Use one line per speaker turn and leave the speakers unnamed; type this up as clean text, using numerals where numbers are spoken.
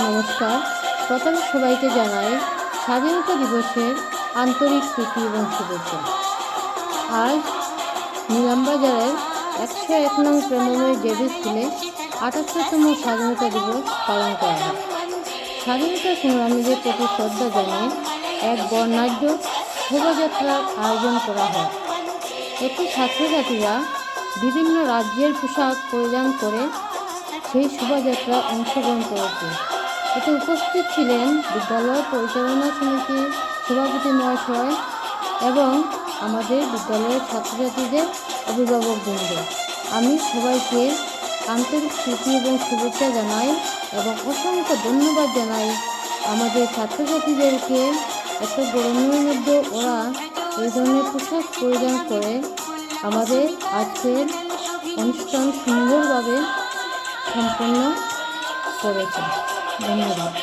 নমস্কার। প্রথমে সবাইকে জানাই স্বাধীনতা দিবসের আন্তরিক প্রীতি এবং শুভেচ্ছা। আজ নিলামবাজারের 101 নং প্রেমময় জেবি স্কুলে 78তম স্বাধীনতা দিবস পালন করা হয়। স্বাধীনতা সংগ্রামীদের প্রতি শ্রদ্ধা জানিয়ে এক বর্ণাঢ্য শোভাযাত্রার আয়োজন করা হয়। এতে ছাত্রছাত্রীরা বিভিন্ন রাজ্যের পোশাক পরিধান করে সেই শোভাযাত্রায় অংশগ্রহণ করেছে। এতে উপস্থিত ছিলেন বিদ্যালয় পরিচালনা সমিতির সভাপতি মহাশয় এবং আমাদের বিদ্যালয়ের ছাত্রছাত্রীদের অভিভাবকবৃন্দ। আমি সবাইকে আন্তরিক প্রীতি এবং শুভেচ্ছা জানাই এবং অসংখ্য ধন্যবাদ জানাই আমাদের ছাত্রছাত্রীদেরকে। এত গরমের মধ্যে ওরা এই ধরনের পোশাক পরিধান করে আমাদের আজকের অনুষ্ঠান সুন্দরভাবে সম্পন্ন করেছে। ধন্যবাদ।